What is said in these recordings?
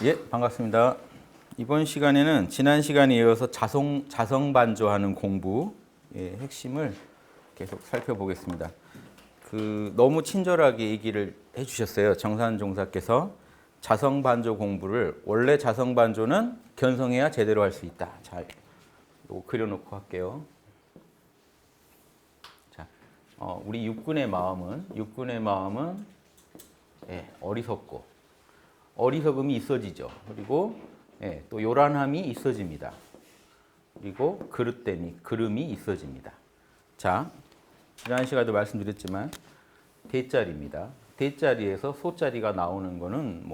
예, 반갑습니다. 이번 시간에는 지난 시간에 이어서 자성반조하는 공부의 핵심을 계속 살펴보겠습니다. 너무 친절하게 얘기를 해주셨어요. 정산종사께서 자성반조 공부를 원래 자성반조는 견성해야 제대로 할 수 있다. 자, 이거 그려놓고 할게요. 자, 우리 육군의 마음은 어리석고 어리석음이 있어지죠. 그리고 또 요란함이 있어집니다. 그리고 그름이 있어집니다. 자, 지난 시간에도 말씀드렸지만 대자리입니다. 대자리에서 소자리가 나오는 거는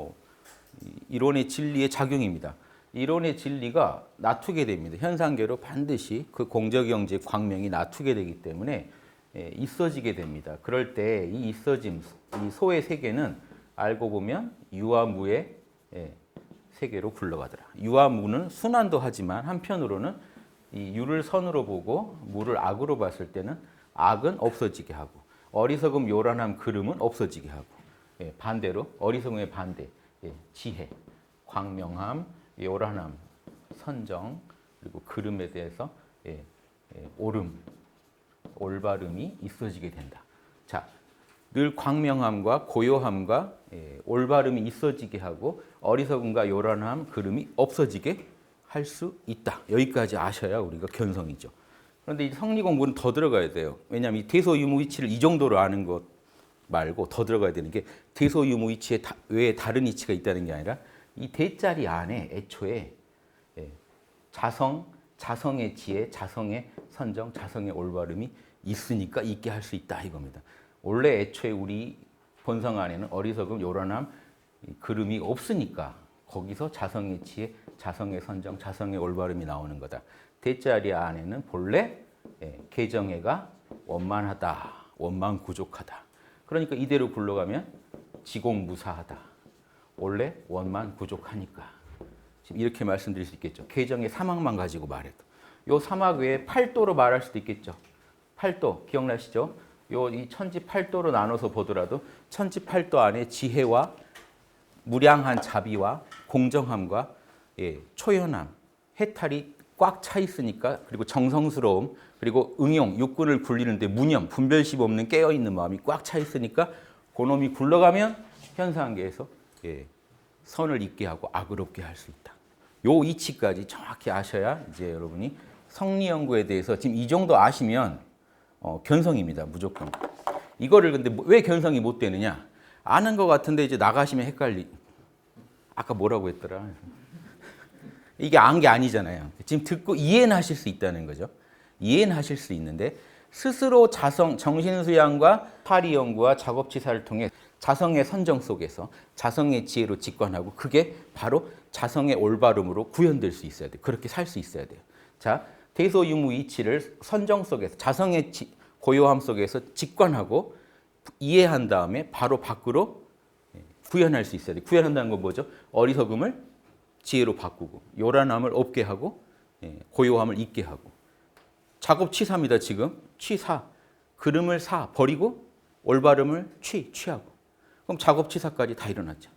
이론의 진리의 작용입니다. 이론의 진리가 나투게 됩니다. 현상계로 반드시 그 공적영지의 광명이 나투게 되기 때문에 있어지게 됩니다. 그럴 때 이 있어짐, 이 소의 세계는 알고 보면 유와 무의 세계로 굴러가더라. 유와 무는 순환도 하지만 한편으로는 이 유를 선으로 보고 무를 악으로 봤을 때는 악은 없어지게 하고 어리석음, 요란함, 그름은 없어지게 하고 반대로 어리석음의 반대, 지혜, 광명함, 요란함, 선정 그리고 그름에 대해서 옳음, 올바름이 있어지게 된다. 자, 늘 광명함과 고요함과 올바름이 있어지게 하고 어리석음과 요란함, 그름이 없어지게 할 수 있다. 여기까지 아셔야 우리가 견성이죠. 그런데 이 성리 공부는 더 들어가야 돼요. 왜냐하면 이 대소유무이치를 이 정도로 아는 것 말고 더 들어가야 되는 게 대소유무이치에 외에 다른 이치가 있다는 게 아니라 이 대자리 안에 애초에 자성의 지혜, 자성의 선정, 자성의 올바름이 있으니까 있게 할 수 있다 이겁니다. 원래 애초에 우리 본성 안에는 어리석음, 요란함, 그름이 없으니까 거기서 자성의 지혜, 자성의 선정, 자성의 올바름이 나오는 거다. 대자리 안에는 본래 개정애가 원만하다, 원만구족하다. 그러니까 이대로 굴러가면 지공무사하다. 원래 원만구족하니까. 지금 이렇게 말씀드릴 수 있겠죠. 개정의 사막만 가지고 말해도. 요 사막 외에 8도로 말할 수도 있겠죠. 8도 기억나시죠? 이 천지 8도로 나눠서 보더라도 천지 8도 안에 지혜와 무량한 자비와 공정함과 초연함, 해탈이 꽉 차 있으니까 그리고 정성스러움 그리고 응용, 육군을 굴리는데 무념, 분별심 없는 깨어있는 마음이 꽉 차 있으니까 그놈이 굴러가면 현상계에서 선을 있게 하고 악을 없게 할 수 있다. 요 이치까지 정확히 아셔야 이제 여러분이 성리 연구에 대해서 지금 이 정도 아시면 견성입니다. 무조건. 이거를 근데 왜 견성이 못 되느냐? 아는 것 같은데 이제 나가시면 아까 뭐라고 했더라? 이게 안 게 아니잖아요. 지금 듣고 이해는 하실 수 있다는 거죠. 이해는 하실 수 있는데 스스로 정신수양과 파리 연구와 작업치사를 통해 자성의 선정 속에서 자성의 지혜로 직관하고 그게 바로 자성의 올바름으로 구현될 수 있어야 돼요. 그렇게 살 수 있어야 돼요. 자, 대소유무이치를 선정 속에서 자성의 고요함 속에서 직관하고 이해한 다음에 바로 밖으로 구현할 수 있어야 돼요. 구현한다는 건 뭐죠? 어리석음을 지혜로 바꾸고 요란함을 없게 하고 고요함을 있게 하고 작업치사입니다. 지금 취사, 그름을 사 버리고 올바름을 취하고 그럼 작업치사까지 다 일어났죠.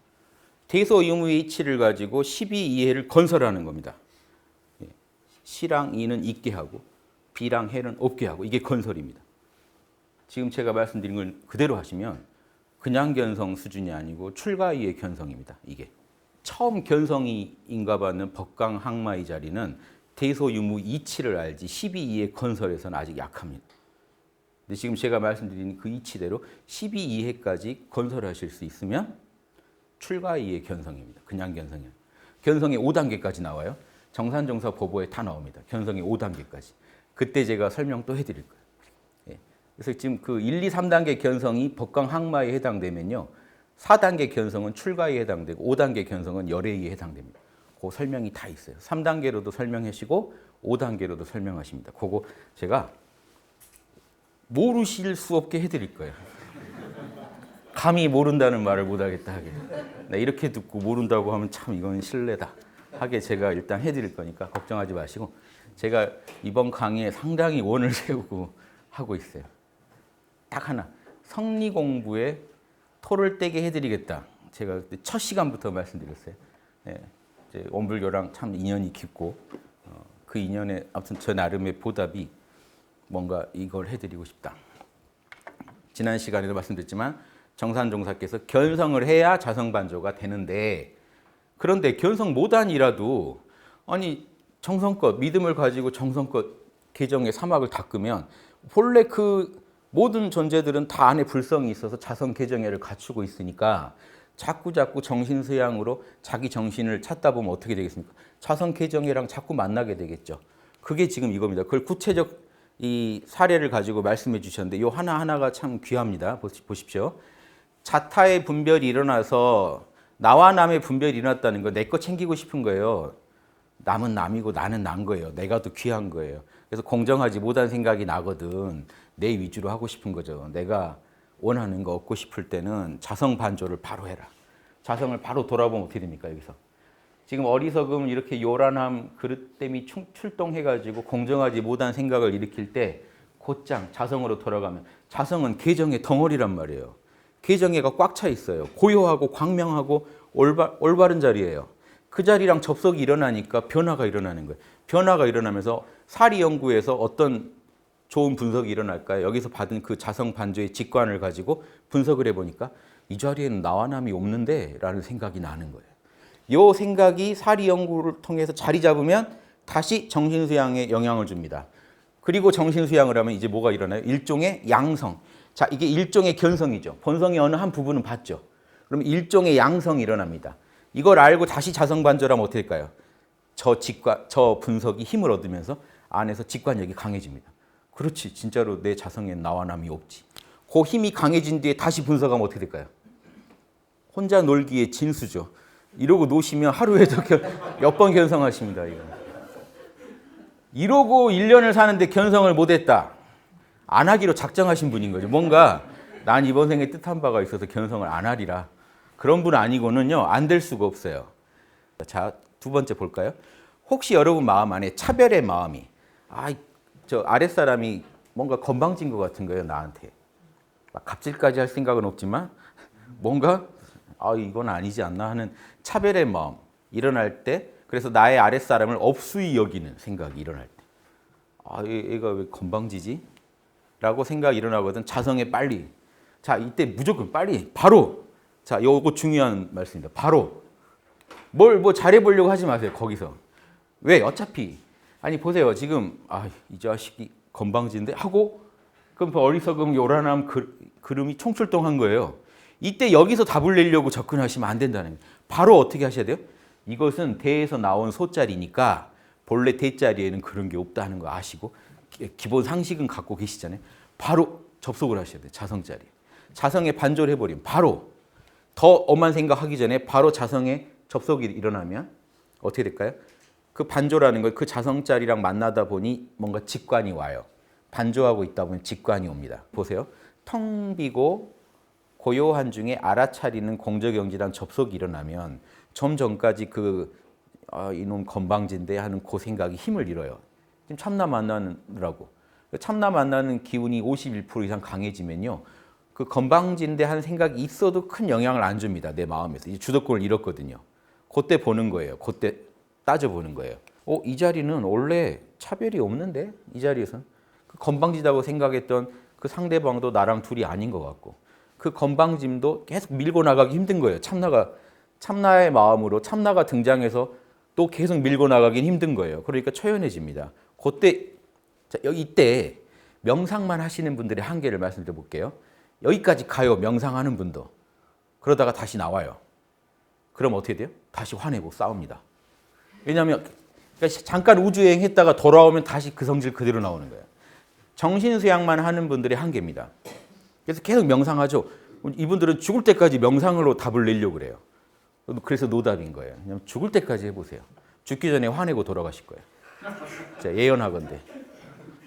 대소유무의 이치를 가지고 12이해를 건설하는 겁니다. 시랑 이는 있게 하고 비랑 해는 없게 하고 이게 건설입니다. 지금 제가 말씀드린 걸 그대로 하시면 그냥 견성 수준이 아니고 출가이의 견성입니다. 이게 처음 견성이 인가받는 법강 항마의 자리는 대소유무 이치를 알지 12이해 건설에서는 아직 약합니다. 근데 지금 제가 말씀드린 그 이치대로 12이해까지 건설하실 수 있으면 출가이의 견성입니다. 그냥 견성이 아니에요. 견성의 5단계까지 나와요. 정산정사 보보에 다 나옵니다. 견성의 5단계까지. 그때 제가 설명 또 해드릴 거예요. 그래서 지금 그 1, 2, 3단계 견성이 법강 항마에 해당되면요. 4단계 견성은 출가에 해당되고 5단계 견성은 열애에 해당됩니다. 그 설명이 다 있어요. 3단계로도 설명하시고 5단계로도 설명하십니다. 그거 제가 모르실 수 없게 해드릴 거예요. 감히 모른다는 말을 못하겠다 하게. 이렇게 듣고 모른다고 하면 참 이건 실례다 하게 제가 일단 해드릴 거니까 걱정하지 마시고 제가 이번 강의에 상당히 원을 세우고 하고 있어요. 딱 하나, 성리 공부에 토를 떼게 해드리겠다. 제가 첫 시간부터 말씀드렸어요. 예, 이제 원불교랑 참 인연이 깊고 그 인연에 아무튼 저 나름의 보답이 뭔가 이걸 해드리고 싶다. 지난 시간에도 말씀드렸지만 정산종사께서 견성을 해야 자성반조가 되는데 그런데 견성 못한이라도 아니 정성껏 믿음을 가지고 정성껏 개정의 사막을 닦으면 본래 그 모든 존재들은 다 안에 불성이 있어서 자성 개정애를 갖추고 있으니까 자꾸 정신수양으로 자기 정신을 찾다 보면 어떻게 되겠습니까? 자성 개정애랑 자꾸 만나게 되겠죠. 그게 지금 이겁니다. 그걸 구체적 이 사례를 가지고 말씀해 주셨는데 이 하나하나가 참 귀합니다. 보십시오. 자타의 분별이 일어나서 나와 남의 분별이 일어났다는 거 내 거 챙기고 싶은 거예요. 남은 남이고 나는 난 거예요. 내가 더 귀한 거예요. 그래서 공정하지 못한 생각이 나거든. 내 위주로 하고 싶은 거죠. 내가 원하는 거 얻고 싶을 때는 자성 반조를 바로 해라. 자성을 바로 돌아보면 어떻게 됩니까? 여기서. 지금 어리석음 이렇게 요란함 그릇됨이 출동해가지고 공정하지 못한 생각을 일으킬 때 곧장 자성으로 돌아가면 자성은 개정의 덩어리란 말이에요. 개정애가 꽉 차 있어요. 고요하고 광명하고 올바른 자리예요. 그 자리랑 접속이 일어나니까 변화가 일어나는 거예요. 변화가 일어나면서 사리 연구에서 어떤 좋은 분석이 일어날까요? 여기서 받은 그 자성 반조의 직관을 가지고 분석을 해보니까 이 자리에는 나와 남이 없는데 라는 생각이 나는 거예요. 이 생각이 사리 연구를 통해서 자리 잡으면 다시 정신수양에 영향을 줍니다. 그리고 정신수양을 하면 이제 뭐가 일어나요? 일종의 양성. 자, 이게 일종의 견성이죠. 본성의 어느 한 부분은 봤죠. 그럼 일종의 양성이 일어납니다. 이걸 알고 다시 자성반조라면 어떻게 될까요? 저 분석이 힘을 얻으면서 안에서 직관력이 강해집니다. 그렇지, 진짜로 내 자성엔 나와 남이 없지. 그 힘이 강해진 뒤에 다시 분석하면 어떻게 될까요? 혼자 놀기에 진수죠. 이러고 노시면 하루에도 몇 번 견성하십니다. 이거. 이러고 1년을 사는데 견성을 못했다. 안 하기로 작정하신 분인 거죠. 뭔가 난 이번 생에 뜻한 바가 있어서 견성을 안 하리라. 그런 분 아니고는요, 안 될 수가 없어요. 자, 두 번째 볼까요? 혹시 여러분 마음 안에 차별의 마음이, 저 아랫사람이 뭔가 건방진 것 같은 거예요, 나한테. 막 갑질까지 할 생각은 없지만, 뭔가, 이건 아니지 않나 하는 차별의 마음 일어날 때, 그래서 나의 아랫사람을 업수히 여기는 생각이 일어날 때. 얘가 왜 건방지지? 라고 생각이 일어나거든. 자성에 빨리. 자, 이때 무조건 빨리, 바로. 자, 요거 중요한 말씀입니다. 바로. 뭐 잘해보려고 하지 마세요, 거기서. 왜? 어차피. 아니, 보세요. 지금, 이 자식이 건방진데? 하고, 그럼 어리석음, 요란함, 그름이 총출동한 거예요. 이때 여기서 답을 내려고 접근하시면 안 된다는 거예요. 바로 어떻게 하셔야 돼요? 이것은 대에서 나온 소자리니까 본래 대자리에는 그런 게 없다는 거 아시고 기본 상식은 갖고 계시잖아요. 바로 접속을 하셔야 돼요. 자성자리. 자성에 반조를 해버리면 바로 더 엄한 생각하기 전에 바로 자성에 접속이 일어나면 어떻게 될까요? 그 반조라는 걸 그 자성자리랑 만나다 보니 뭔가 직관이 와요. 반조하고 있다 보면 직관이 옵니다. 보세요. 텅 비고 고요한 중에 알아차리는 공적영지랑 접속이 일어나면 좀 전까지 이놈 건방진데 하는 그 생각이 힘을 잃어요. 지금 참나 만나느라고. 참나 만나는 기운이 51% 이상 강해지면요. 그 건방진데 하는 생각이 있어도 큰 영향을 안 줍니다. 내 마음에서. 이제 주도권을 잃었거든요. 그때 보는 거예요. 그때 따져보는 거예요. 이 자리는 원래 차별이 없는데? 이 자리에서는. 그 건방지다고 생각했던 그 상대방도 나랑 둘이 아닌 것 같고 그 건방짐도 계속 밀고 나가기 힘든 거예요. 참나의 마음으로 참나가 등장해서 또 계속 밀고 나가긴 힘든 거예요. 그러니까 초연해집니다. 그때 이때 명상만 하시는 분들의 한계를 말씀드려 볼게요. 여기까지 가요. 명상하는 분도. 그러다가 다시 나와요. 그럼 어떻게 돼요? 다시 화내고 싸웁니다. 왜냐하면 잠깐 우주여행 했다가 돌아오면 다시 그 성질 그대로 나오는 거예요. 정신수양만 하는 분들의 한계입니다. 그래서 계속 명상하죠. 이분들은 죽을 때까지 명상으로 답을 내려고 그래요. 그래서 노답인 거예요. 그냥 죽을 때까지 해보세요. 죽기 전에 화내고 돌아가실 거예요. 자, 예언하건대.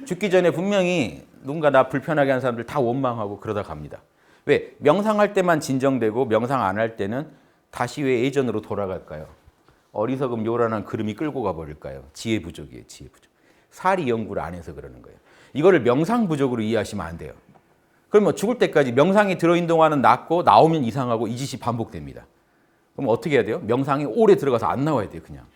죽기 전에 분명히 누군가 나 불편하게 하는 사람들 다 원망하고 그러다 갑니다. 왜? 명상할 때만 진정되고 명상 안 할 때는 다시 왜 예전으로 돌아갈까요? 어리석음 요란한 그름이 끌고 가버릴까요? 지혜 부족이에요. 지혜 부족. 사리 연구를 안 해서 그러는 거예요. 이거를 명상 부족으로 이해하시면 안 돼요. 그러면 죽을 때까지 명상에 들어있는 동안은 낫고 나오면 이상하고 이 짓이 반복됩니다. 그럼 어떻게 해야 돼요? 명상에 오래 들어가서 안 나와야 돼요, 그냥.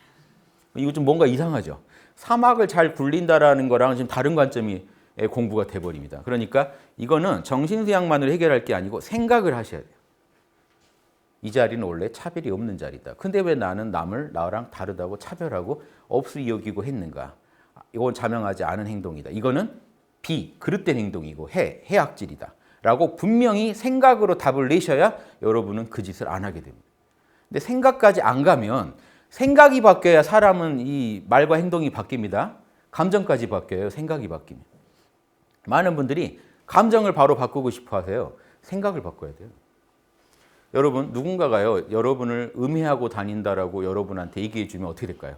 이거 좀 뭔가 이상하죠. 사막을 잘 굴린다라는 거랑 지금 다른 관점이 공부가 돼버립니다. 그러니까 이거는 정신수양만으로 해결할 게 아니고 생각을 하셔야 돼요. 이 자리는 원래 차별이 없는 자리다. 근데 왜 나는 남을 나랑 다르다고 차별하고 없이 여기고 했는가? 이건 자명하지 않은 행동이다. 이거는 그릇된 행동이고 해악질이다. 라고 분명히 생각으로 답을 내셔야 여러분은 그 짓을 안 하게 됩니다. 근데 생각까지 안 가면 생각이 바뀌어야 사람은 이 말과 행동이 바뀝니다. 감정까지 바뀌어요. 생각이 바뀌면. 많은 분들이 감정을 바로 바꾸고 싶어 하세요. 생각을 바꿔야 돼요. 여러분, 누군가가요, 여러분을 음해하고 다닌다라고 여러분한테 얘기해 주면 어떻게 될까요?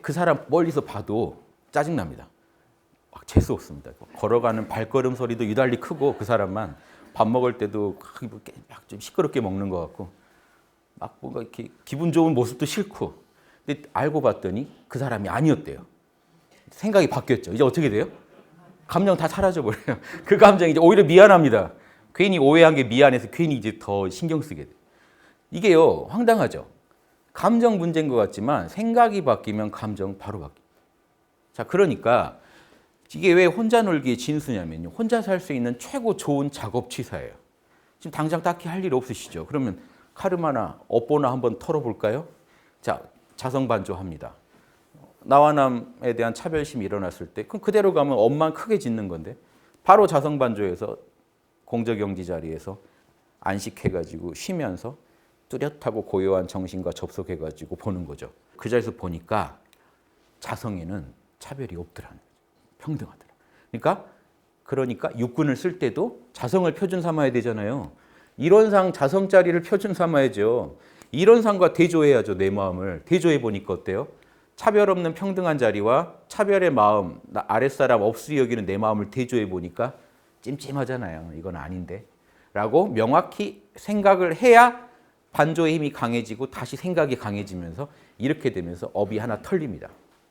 그 사람 멀리서 봐도 짜증납니다. 막 재수 없습니다. 걸어가는 발걸음 소리도 유달리 크고 그 사람만 밥 먹을 때도 막 좀 시끄럽게 먹는 것 같고 막 뭔가 이렇게 기분 좋은 모습도 싫고 근데 알고 봤더니 그 사람이 아니었대요. 생각이 바뀌었죠. 이제 어떻게 돼요? 감정 다 사라져 버려요. 그 감정이 이제 오히려 미안합니다. 괜히 오해한 게 미안해서 괜히 이제 더 신경 쓰게 돼요. 이게요, 황당하죠. 감정 문제인 것 같지만 생각이 바뀌면 감정 바로 바뀌어요. 자, 그러니까 이게 왜 혼자 놀기의 진수냐면요. 혼자 살 수 있는 최고 좋은 작업 취사예요. 지금 당장 딱히 할 일 없으시죠? 그러면 카르마나 업보나 한번 털어볼까요? 자, 자성반조합니다. 나와 남에 대한 차별심이 일어났을 때 그럼 그대로 가면 업만 크게 짓는 건데 바로 자성반조해서 공저경지 자리에서 안식해가지고 쉬면서 뚜렷하고 고요한 정신과 접속해가지고 보는 거죠. 그 자리에서 보니까 자성에는 차별이 없더라는 거죠. 평등하더라. 그러니까 육군을 쓸 때도 자성을 표준 삼아야 되잖아요. 이론상 자성 자리를 표준 삼아야죠. 이론상과 대조해야죠. 내 마음을. 대조해 보니까 어때요? 차별 없는 평등한 자리와 차별의 마음, 아랫사람 없이 여기는 내 마음을 대조해 보니까 찜찜하잖아요. 이건 아닌데. 라고 명확히 생각을 해야 반조의 힘이 강해지고 다시 생각이 강해지면서 이렇게 되면서 업이 하나 털립니다.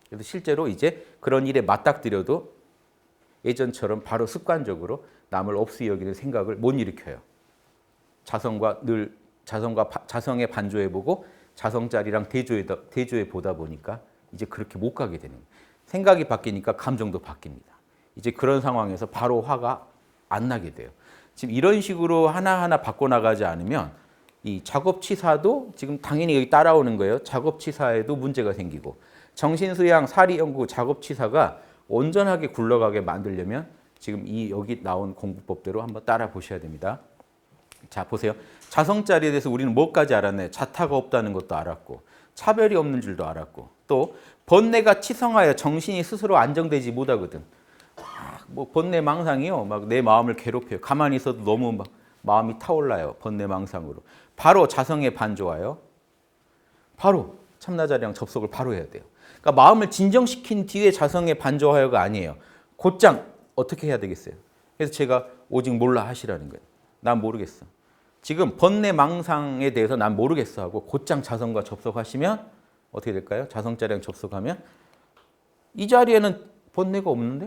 그래서 실제로 이제 그런 일에 맞닥뜨려도 예전처럼 바로 습관적으로 남을 없이 여기는 생각을 못 일으켜요. 자성에 반조해보고 자성자리랑 대조해 보다 보니까 이제 그렇게 못 가게 되는 거예요. 생각이 바뀌니까 감정도 바뀝니다. 이제 그런 상황에서 바로 화가 안 나게 돼요. 지금 이런 식으로 하나하나 바꿔나가지 않으면 이 작업치사도 지금 당연히 여기 따라오는 거예요. 작업치사에도 문제가 생기고 정신수양, 사리연구, 작업치사가 온전하게 굴러가게 만들려면 지금 여기 나온 공부법대로 한번 따라 보셔야 됩니다. 자, 보세요. 자성자리에 대해서 우리는 뭐까지 알았나요? 자타가 없다는 것도 알았고 차별이 없는 줄도 알았고 또 번뇌가 치성하여 정신이 스스로 안정되지 못하거든. 뭐 번뇌 망상이요. 막 내 마음을 괴롭혀요. 가만히 있어도 너무 막 마음이 타올라요. 번뇌 망상으로. 바로 자성에 반조하여 바로 참나자리랑 접속을 바로 해야 돼요. 그러니까 마음을 진정시킨 뒤에 자성에 반조하여가 아니에요. 곧장 어떻게 해야 되겠어요? 그래서 제가 오직 몰라 하시라는 거예요. 난 모르겠어. 지금 번뇌 망상에 대해서 난 모르겠어 하고 곧장 자성과 접속하시면 어떻게 될까요? 자성자리랑 접속하면 이 자리에는 번뇌가 없는데?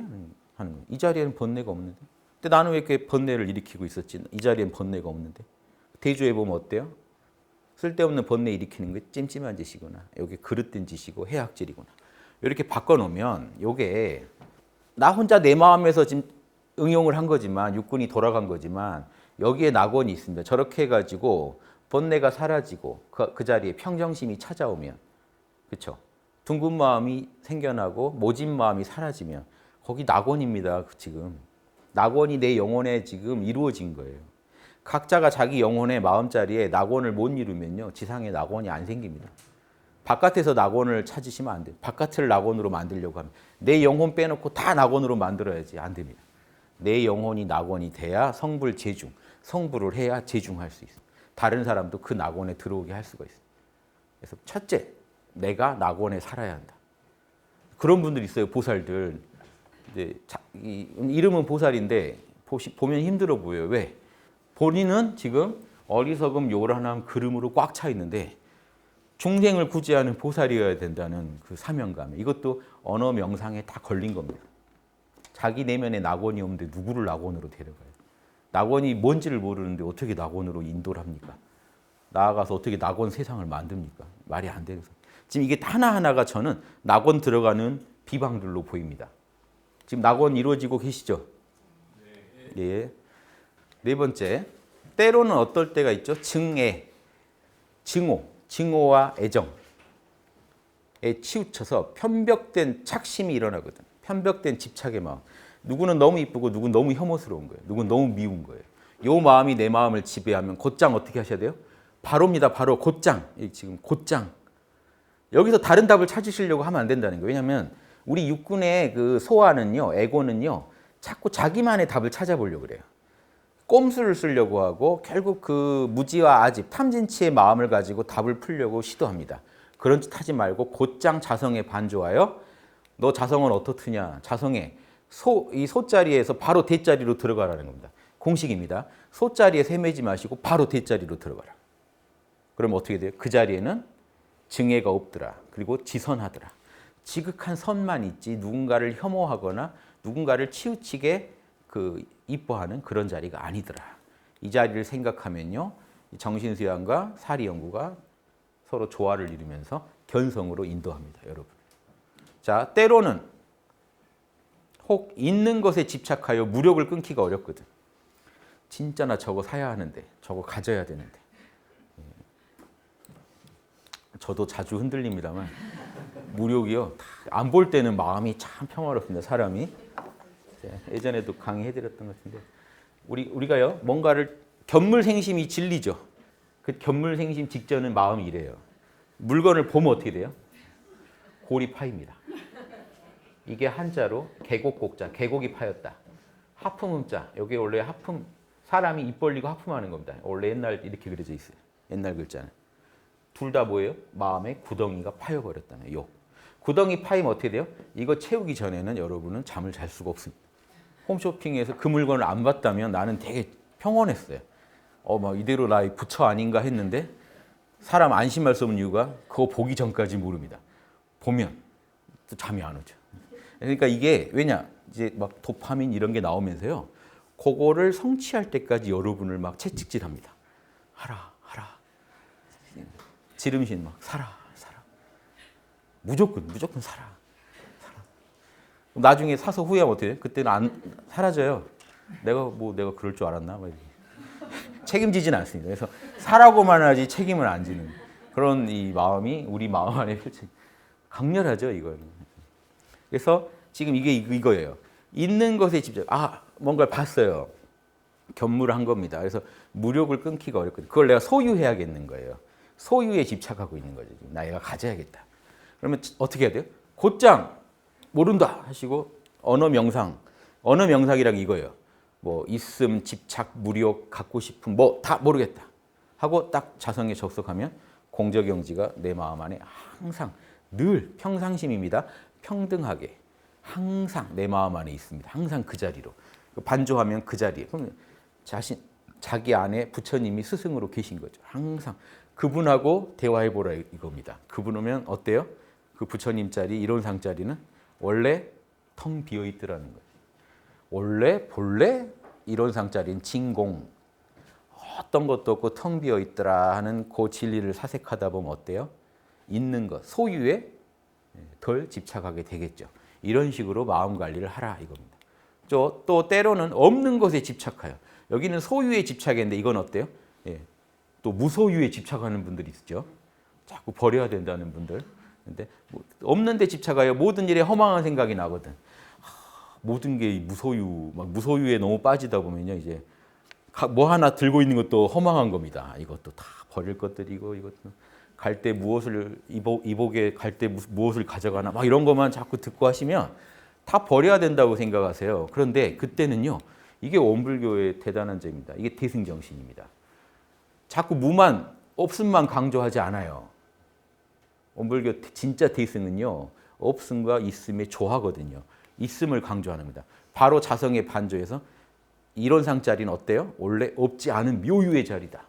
하는 거예요. 이 자리에는 번뇌가 없는데? 근데 나는 왜 이렇게 번뇌를 일으키고 있었지? 이 자리엔 번뇌가 없는데? 대조해보면 어때요? 쓸데없는 번뇌 일으키는 게 찜찜한 짓이구나. 여기 그릇된 짓이고 해악질이구나. 이렇게 바꿔놓으면 이게 나 혼자 내 마음에서 지금 응용을 한 거지만 육군이 돌아간 거지만 여기에 낙원이 있습니다. 저렇게 해가지고 번뇌가 사라지고 그 자리에 평정심이 찾아오면 그렇죠? 둥근 마음이 생겨나고 모진 마음이 사라지면 거기 낙원입니다. 지금 낙원이 내 영혼에 지금 이루어진 거예요. 각자가 자기 영혼의 마음자리에 낙원을 못 이루면요. 지상에 낙원이 안 생깁니다. 바깥에서 낙원을 찾으시면 안 돼요. 바깥을 낙원으로 만들려고 하면 내 영혼 빼놓고 다 낙원으로 만들어야지 안 됩니다. 내 영혼이 낙원이 돼야 성불 재중, 성불을 해야 재중할 수 있어요. 다른 사람도 그 낙원에 들어오게 할 수가 있어요. 그래서 첫째, 내가 낙원에 살아야 한다. 그런 분들이 있어요. 보살들. 이제 이름은 보살인데 보면 힘들어 보여요. 왜? 본인은 지금 어리석음, 요란함, 그름으로 꽉 차 있는데 중생을 구제하는 보살이어야 된다는 그 사명감. 이것도 언어 명상에 다 걸린 겁니다. 자기 내면에 낙원이 없는데 누구를 낙원으로 데려가요? 낙원이 뭔지를 모르는데 어떻게 낙원으로 인도를 합니까? 나아가서 어떻게 낙원 세상을 만듭니까? 말이 안 되는. 지금 이게 하나하나가 저는 낙원 들어가는 비방들로 보입니다. 지금 낙원 이루어지고 계시죠? 예. 네 번째, 때로는 어떨 때가 있죠? 증애, 증오와 애정에 치우쳐서 편벽된 착심이 일어나거든. 편벽된 집착의 마음. 누구는 너무 이쁘고 누구는 너무 혐오스러운 거예요. 누구는 너무 미운 거예요. 이 마음이 내 마음을 지배하면 곧장 어떻게 하셔야 돼요? 바로입니다. 바로 곧장. 지금 곧장. 여기서 다른 답을 찾으시려고 하면 안 된다는 거예요. 왜냐하면 우리 육군의 그 소아는요, 에고는요, 자꾸 자기만의 답을 찾아보려고 그래요. 꼼수를 쓰려고 하고 결국 그 무지와 아집, 탐진치의 마음을 가지고 답을 풀려고 시도합니다. 그런 짓 하지 말고 곧장 자성에 반조하여 너 자성은 어떻느냐? 자성에 이 소자리에서 바로 대자리로 들어가라는 겁니다. 공식입니다. 소자리에 세매지 마시고 바로 대자리로 들어가라. 그럼 어떻게 돼요? 그 자리에는 증애가 없더라. 그리고 지선하더라. 지극한 선만 있지 누군가를 혐오하거나 누군가를 치우치게 이뻐하는 그런 자리가 아니더라. 이 자리를 생각하면요, 정신수양과 사리연구가 서로 조화를 이루면서 견성으로 인도합니다, 여러분. 자, 때로는 혹 있는 것에 집착하여 무력을 끊기가 어렵거든. 진짜 나 저거 사야 하는데, 저거 가져야 되는데. 저도 자주 흔들립니다만 무력이요, 안 볼 때는 마음이 참 평화롭습니다, 사람이. 예전에도 강의해드렸던 것 같은데 우리가요 뭔가를 견물생심이 진리죠. 그 견물생심 직전은 마음이 이래요. 물건을 보면 어떻게 돼요? 골이 파입니다. 이게 한자로 계곡곡자, 계곡이 파였다. 하품음자, 여기 원래 하품, 사람이 입 벌리고 하품하는 겁니다. 원래 옛날 이렇게 그려져 있어요. 옛날 글자는. 둘 다 뭐예요? 마음의 구덩이가 파여버렸다는 욕. 구덩이 파이면 어떻게 돼요? 이거 채우기 전에는 여러분은 잠을 잘 수가 없습니다. 홈쇼핑에서 그 물건을 안 봤다면 나는 되게 평온했어요. 막 이대로 나의 부처 아닌가 했는데 사람 안심할 수 없는 이유가 그거 보기 전까지 모릅니다. 보면 또 잠이 안 오죠. 그러니까 이게 왜냐? 이제 막 도파민 이런 게 나오면서요. 그거를 성취할 때까지 여러분을 막 채찍질합니다. 하라. 지름신 막 사라. 무조건 사라. 나중에 사서 후회하면 어떻게 돼? 그때는 안 사라져요. 내가 그럴 줄 알았나? 책임지진 않습니다. 그래서 사라고만 하지 책임을 안 지는 그런 이 마음이 우리 마음 안에 펼쳐 강렬하죠, 이거는. 그래서 지금 이게 이거예요. 있는 것에 집착. 뭔가를 봤어요. 견물을 한 겁니다. 그래서 무력을 끊기가 어렵거든요. 그걸 내가 소유해야겠는 거예요. 소유에 집착하고 있는 거죠. 내가 가져야겠다. 그러면 어떻게 해야 돼요? 곧장 모른다 하시고 언어명상이란 이거예요. 뭐 있음, 집착, 무력, 갖고 싶음 뭐 다 모르겠다 하고 딱 자성에 접속하면 공적영지가 내 마음 안에 항상 늘 평상심입니다. 평등하게 항상 내 마음 안에 있습니다. 항상 그 자리로 반조하면 그 자리에 그럼 자기 안에 부처님이 스승으로 계신 거죠. 항상 그분하고 대화해보라 이겁니다. 그분 오면 어때요? 그 부처님 자리, 이론상 자리는 원래 텅 비어있더라는 거예요. 본래 이론상 자리는 진공, 어떤 것도 없고 텅 비어있더라 하는 그 진리를 사색하다 보면 어때요? 있는 것, 소유에 덜 집착하게 되겠죠. 이런 식으로 마음 관리를 하라 이겁니다. 또 때로는 없는 것에 집착하여. 여기는 소유에 집착했는데 이건 어때요? 또 무소유에 집착하는 분들이 있죠. 자꾸 버려야 된다는 분들. 근데 없는 데 집착하여 모든 일에 허망한 생각이 나거든. 모든 게 무소유에 너무 빠지다 보면요, 이제 뭐 하나 들고 있는 것도 허망한 겁니다. 이것도 다 버릴 것들이고 이것도 갈 때 무엇을 이복에 갈 때 무엇을 가져가나 막 이런 것만 자꾸 듣고 하시면 다 버려야 된다고 생각하세요. 그런데 그때는요, 이게 원불교의 대단한 점입니다. 이게 대승정신입니다. 자꾸 무만, 없음만 강조하지 않아요. 원불교 진짜 대승은요, 없음과 있음의 조화거든요. 있음을 강조하는 겁니다. 바로 자성의 반조에서 이론상 자리는 어때요? 원래 없지 않은 묘유의 자리다.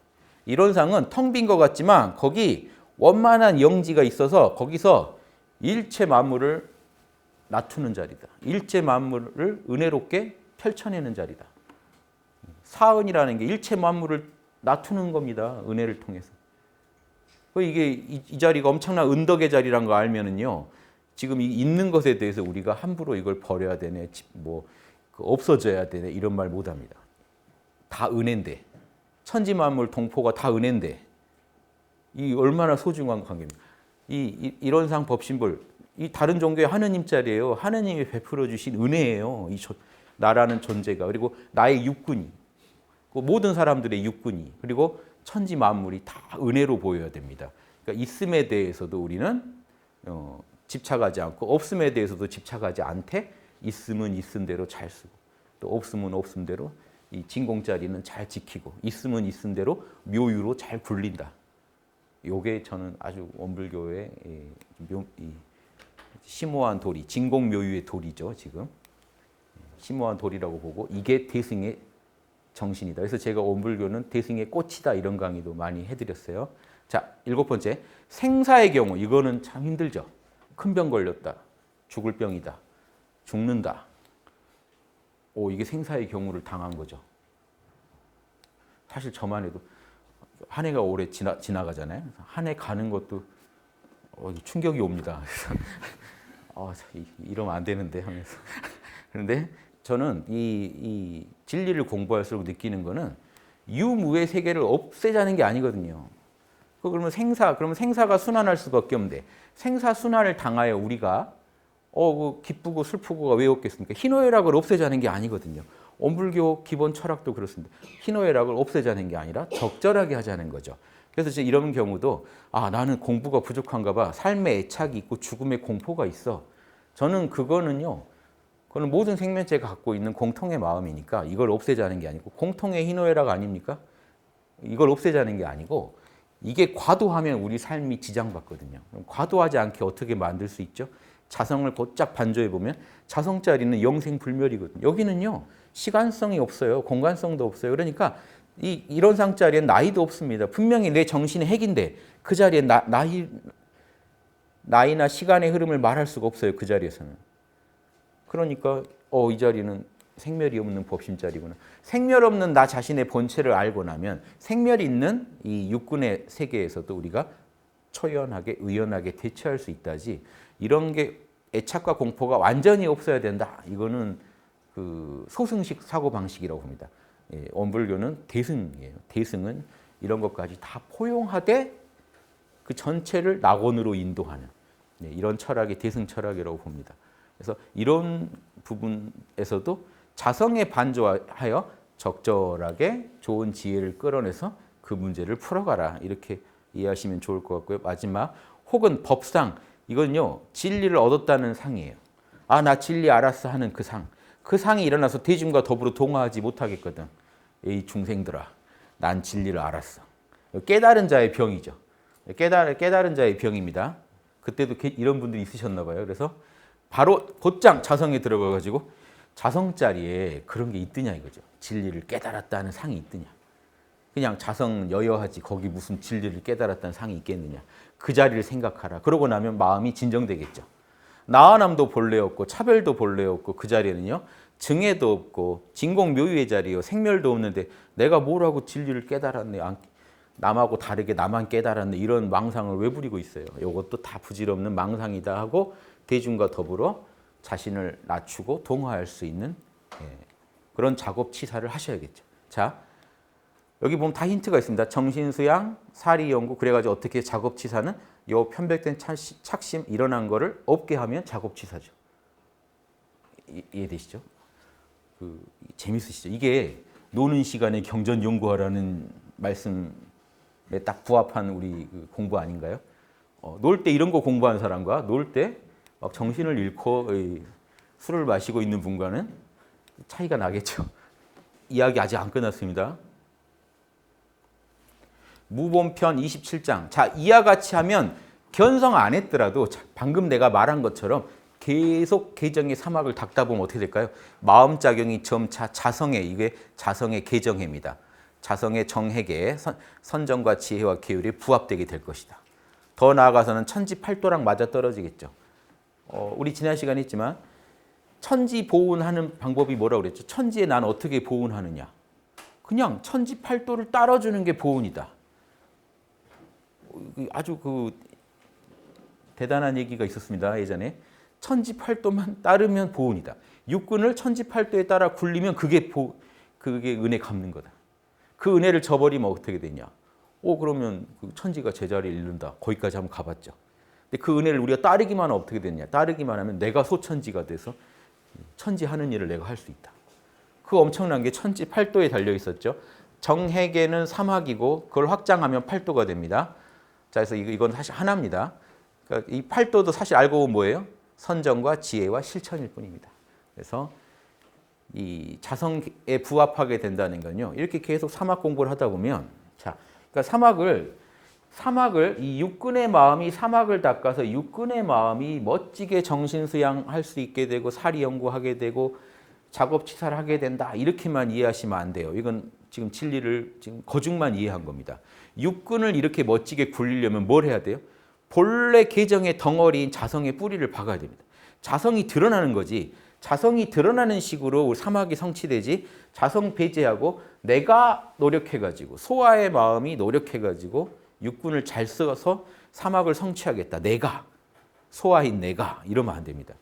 이론상은 텅 빈 것 같지만 거기 원만한 영지가 있어서 거기서 일체 만물을 놔두는 자리다. 일체 만물을 은혜롭게 펼쳐내는 자리다. 사은이라는 게 일체 만물을 놔두는 겁니다. 은혜를 통해서. 이게 이 자리가 엄청난 은덕의 자리란 거 알면은요. 지금 이 있는 것에 대해서 우리가 함부로 이걸 버려야 되네, 없어져야 되네 이런 말 못합니다. 다 은혜인데, 천지만물 동포가 다 은혜인데, 이 얼마나 소중한 관계입니다. 이런 상 법신불, 이 다른 종교의 하느님 자리예요. 하느님이 베풀어 주신 은혜예요. 나라는 존재가, 그리고 나의 육군이, 모든 사람들의 육군이, 그리고 천지 만물이 다 은혜로 보여야 됩니다. 그러니까 있음에 대해서도 우리는 집착하지 않고, 없음에 대해서도 집착하지 않되, 있음은 있은 대로 잘 쓰고, 또 없음은 없은 대로 이 진공자리는 잘 지키고, 있음은 있은 대로 묘유로 잘 굴린다. 요게 저는 아주 원불교의 심오한 도리, 진공묘유의 도리죠. 지금 심오한 도리라고 보고, 이게 대승의 정신이다. 그래서 제가 원불교는 대승의 꽃이다 이런 강의도 많이 해드렸어요. 자, 7번째, 생사의 경우. 이거는 참 힘들죠. 큰 병 걸렸다, 죽을 병이다, 죽는다. 이게 생사의 경우를 당한 거죠. 사실 저만 해도 한 해가 올해 지나가잖아요. 한 해 가는 것도 충격이 옵니다. 이러면 안 되는데 하면서. 그런데 저는 이 진리를 공부할수록 느끼는 거는 유무의 세계를 없애자는 게 아니거든요. 그러면 생사가 순환할 수밖에 없는데, 생사 순환을 당하여 우리가 기쁘고 슬프고가 왜 없겠습니까? 희노애락을 없애자는 게 아니거든요. 원불교 기본 철학도 그렇습니다. 희노애락을 없애자는 게 아니라 적절하게 하자는 거죠. 그래서 이런 경우도 나는 공부가 부족한가 봐. 삶에 애착이 있고 죽음의 공포가 있어. 저는 그거는 모든 생명체가 갖고 있는 공통의 마음이니까 이걸 없애자는 게 아니고, 공통의 희노애락 아닙니까? 이걸 없애자는 게 아니고, 이게 과도하면 우리 삶이 지장받거든요. 그럼 과도하지 않게 어떻게 만들 수 있죠? 자성을 곧쫙 반조해 보면 자성자리는 영생불멸이거든요. 여기는요, 시간성이 없어요. 공간성도 없어요. 그러니까 이런 상자리엔 나이도 없습니다. 분명히 내 정신의 핵인데 그 자리에 나이나 시간의 흐름을 말할 수가 없어요. 그 자리에서는. 그러니까 이 자리는 생멸이 없는 법심자리구나. 생멸 없는 나 자신의 본체를 알고 나면 생멸이 있는 이 육군의 세계에서도 우리가 초연하게, 의연하게 대처할 수 있다지, 이런 게 애착과 공포가 완전히 없어야 된다. 이거는 그 소승식 사고방식이라고 봅니다. 원불교는 대승이에요. 대승은 이런 것까지 다 포용하되 그 전체를 낙원으로 인도하는 이런 철학이 대승 철학이라고 봅니다. 그래서 이런 부분에서도 자성에 반조하여 적절하게 좋은 지혜를 끌어내서 그 문제를 풀어가라. 이렇게 이해하시면 좋을 것 같고요. 마지막, 혹은 법상. 이건요, 진리를 얻었다는 상이에요. 나 진리 알았어 하는 그 상. 그 상이 일어나서 대중과 더불어 동화하지 못하겠거든. 이 중생들아, 난 진리를 알았어. 깨달은 자의 병이죠. 깨달은 자의 병입니다. 그때도 이런 분들이 있으셨나 봐요. 그래서 바로 곧장 자성에 들어가가지고 자성자리에 그런 게 있더냐 이거죠. 진리를 깨달았다는 상이 있더냐. 그냥 자성 여여하지 거기 무슨 진리를 깨달았다는 상이 있겠느냐. 그 자리를 생각하라. 그러고 나면 마음이 진정되겠죠. 나와남도 본래 없고 차별도 본래 없고, 그 자리에는요, 증애도 없고 진공묘유의 자리요, 생멸도 없는데 내가 뭐라고 진리를 깨달았네, 남하고 다르게 나만 깨달았네, 이런 망상을 왜 부리고 있어요. 이것도 다 부질없는 망상이다 하고 대중과 더불어 자신을 낮추고 동화할 수 있는 그런 작업치사를 하셔야겠죠. 자, 여기 보면 다 힌트가 있습니다. 정신수양, 사리연구, 그래가지고 어떻게 작업치사는 요 편백된 착심 일어난 거를 없게 하면 작업치사죠. 이해되시죠? 재밌으시죠? 이게 노는 시간에 경전 연구하라는 말씀에 딱 부합한 우리 공부 아닌가요? 놀 때 이런 거 공부하는 사람과 놀 때 막 정신을 잃고 술을 마시고 있는 분과는 차이가 나겠죠. 이야기 아직 안 끝났습니다. 무본편 27장. 자, 이와 같이 하면 견성 안 했더라도 방금 내가 말한 것처럼 계속 개정의 사막을 닦다 보면 어떻게 될까요? 마음작용이 점차 자성에, 이게 자성의 개정해입니다. 자성의 정핵에 선정과 지혜와 계율이 부합되게 될 것이다. 더 나아가서는 천지팔도랑 맞아떨어지겠죠. 우리 지난 시간에 했지만 천지 보훈하는 방법이 뭐라고 그랬죠? 천지에 난 어떻게 보훈하느냐? 그냥 천지팔도를 따라주는 게 보훈이다. 아주 대단한 얘기가 있었습니다. 예전에 천지팔도만 따르면 보은이다. 육군을 천지팔도에 따라 굴리면 그게 은혜 갚는 거다. 그 은혜를 저버리면 어떻게 되냐? 그러면 천지가 제자리를 잃는다. 거기까지 한번 가봤죠. 근데 그 은혜를 우리가 따르기만 하면 어떻게 되냐? 따르기만 하면 내가 소천지가 돼서 천지 하는 일을 내가 할 수 있다. 그 엄청난 게 천지팔도에 달려 있었죠. 정해계는 사막이고 그걸 확장하면 팔도가 됩니다. 자, 그래서 이건 사실 하나입니다. 그러니까 이 팔도도 사실 알고 보면 뭐예요? 선정과 지혜와 실천일 뿐입니다. 그래서 이 자성에 부합하게 된다는 건요. 이렇게 계속 사막 공부를 하다 보면, 자, 그러니까 사막을 이 육군의 마음이 사막을 닦아서 육군의 마음이 멋지게 정신수양할 수 있게 되고 사리 연구하게 되고 작업치사를 하게 된다. 이렇게만 이해하시면 안 돼요. 이건 지금 진리를 지금 거중만 이해한 겁니다. 육군을 이렇게 멋지게 굴리려면 뭘 해야 돼요? 본래 계정의 덩어리인 자성의 뿌리를 박아야 됩니다. 자성이 드러나는 거지. 자성이 드러나는 식으로 우리 사막이 성취되지. 자성 배제하고 내가 노력해가지고 소아의 마음이 노력해가지고 육군을 잘 써서 사막을 성취하겠다. 내가 소아인 내가 이러면 안 됩니다.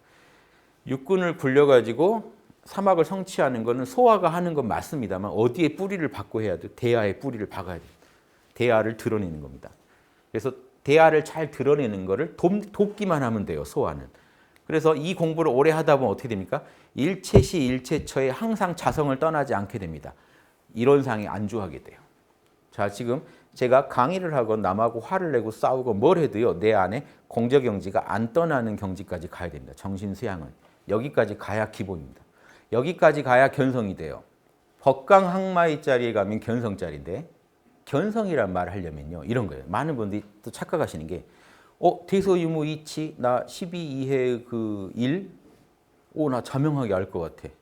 육군을 굴려가지고 사막을 성취하는 것은 소아가 하는 건 맞습니다만 어디에 뿌리를 박고 해야 돼요? 대야에 뿌리를 박아야 돼요. 대야를 드러내는 겁니다. 그래서 대야를 잘 드러내는 거를 돕기만 하면 돼요. 소아는. 그래서 이 공부를 오래 하다 보면 어떻게 됩니까? 일체시 일체처에 항상 자성을 떠나지 않게 됩니다. 이론상에 안주하게 돼요. 자, 지금 제가 강의를 하건 남하고 화를 내고 싸우고 뭘 해도요. 내 안에 공저경지가 안 떠나는 경지까지 가야 됩니다. 정신수양은. 여기까지 가야 기본입니다. 여기까지 가야 견성이 돼요. 법강항마의 자리에 가면 견성자리인데 견성이란 말을 하려면요. 이런 거예요. 많은 분들이 또 착각하시는 게 대소유무이치 나 12이해 1? 나 자명하게 알 것 같아.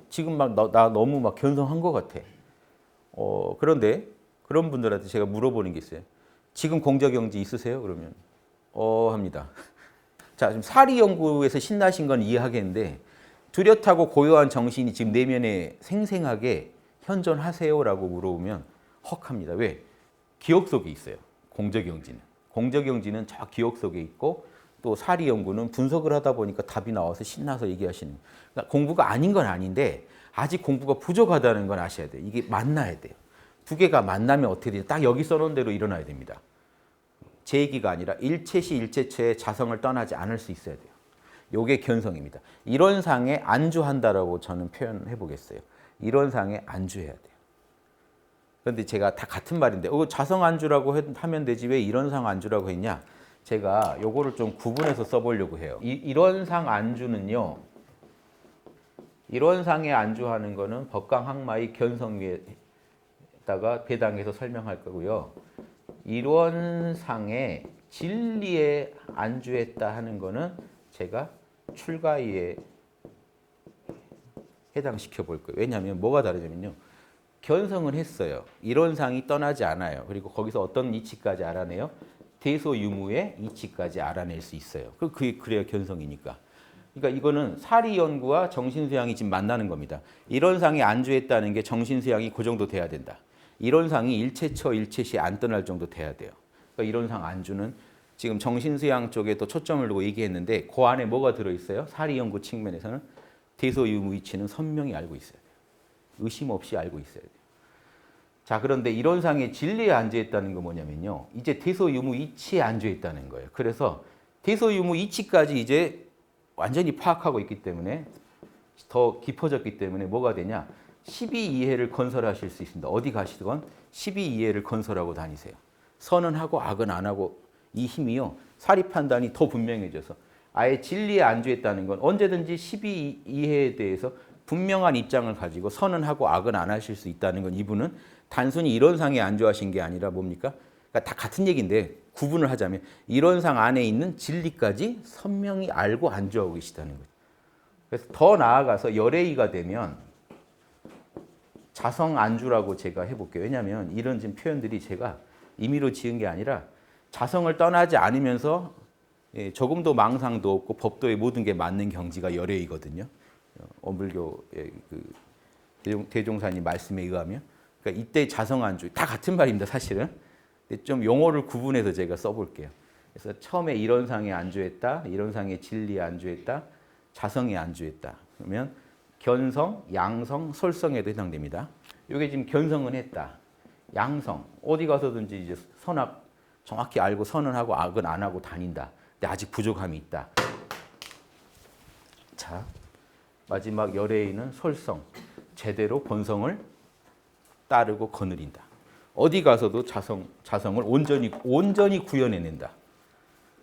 지금 막 나 너무 막 견성한 것 같아. 그런데 그런 분들한테 제가 물어보는 게 있어요. 지금 공저경지 있으세요? 그러면 합니다. 자, 지금 사리 연구에서 신나신 건 이해하겠는데 뚜렷하고 고요한 정신이 지금 내면에 생생하게 현존하세요라고 물어보면 헉합니다. 왜? 기억 속에 있어요. 공저경지는. 공저경지는 저 기억 속에 있고 또 사리 연구는 분석을 하다 보니까 답이 나와서 신나서 얘기하시는. 그러니까 공부가 아닌 건 아닌데 아직 공부가 부족하다는 건 아셔야 돼요. 이게 만나야 돼요. 두 개가 만나면 어떻게 되냐? 딱 여기 써놓은 대로 일어나야 됩니다. 제 얘기가 아니라 일체시 일체처의 자성을 떠나지 않을 수 있어야 돼요. 요게 견성입니다. 이론상에 안주한다라고 저는 표현해 보겠어요. 이론상에 안주해야 돼요. 그런데 제가 다 같은 말인데 자성 안주라고 하면 되지 왜 이론상 안주라고 했냐? 제가 요거를 좀 구분해서 써보려고 해요. 이론상 안주는요. 이론상에 안주하는 거는 법강항마의 견성에다가 배당해서 설명할 거고요. 이론상에 진리에 안주했다 하는 거는 제가 출가위에 해당시켜 볼 거예요. 왜냐하면 뭐가 다르냐면요. 견성을 했어요. 이론상이 떠나지 않아요. 그리고 거기서 어떤 이치까지 알아내요? 대소유무의 이치까지 알아낼 수 있어요. 그래야 견성이니까. 그러니까 이거는 사리 연구와 정신수양이 지금 만나는 겁니다. 이론상에 안주했다는 게 정신수양이 그 정도 돼야 된다. 이론상이 일체처 일체시 안 떠날 정도 돼야 돼요. 그러니까 이론상 안주는 지금 정신수양 쪽에 또 초점을 두고 얘기했는데 그 안에 뭐가 들어있어요? 사리 연구 측면에서는 대소유무 이치는 선명히 알고 있어야 돼요. 의심 없이 알고 있어야 돼요. 자, 그런데 이론상에 진리에 안주했다는 건 뭐냐면요. 이제 대소유무 이치에 안주했다는 거예요. 그래서 대소유무 이치까지 이제 완전히 파악하고 있기 때문에 더 깊어졌기 때문에 뭐가 되냐. 12이해를 건설하실 수 있습니다. 어디 가시건 12이해를 건설하고 다니세요. 선은 하고 악은 안 하고 이 힘이요. 사리 판단이 더 분명해져서 아예 진리에 안주했다는 건 언제든지 12이해에 대해서 분명한 입장을 가지고 선은 하고 악은 안 하실 수 있다는 건 이분은 단순히 이론상에 안주하신 게 아니라 뭡니까? 그러니까 다 같은 얘기인데 구분을 하자면 이론상 안에 있는 진리까지 선명히 알고 안주하고 계시다는 거죠. 그래서 더 나아가서 열애의가 되면 자성 안주라고 제가 해볼게요. 왜냐하면 이런 지금 표현들이 제가 임의로 지은 게 아니라 자성을 떠나지 않으면서 조금도 망상도 없고 법도의 모든 게 맞는 경지가 열애이거든요. 엄불교의 대종사님 말씀에 의하면. 그러니까 이때 자성 안주 다 같은 말입니다. 사실은. 좀 용어를 구분해서 제가 써볼게요. 그래서 처음에 이론상에 안주했다, 이론상의 진리에 안주했다, 자성에 안주했다. 그러면 견성, 양성, 솔성에도 해당됩니다. 이게 지금 견성은 했다. 양성, 어디 가서든지 이제 선악 정확히 알고 선은 하고 악은 안 하고 다닌다. 근데 아직 부족함이 있다. 자, 마지막 열애인은 솔성, 제대로 본성을 따르고 거느린다. 어디 가서도 자성을 온전히 구현해낸다.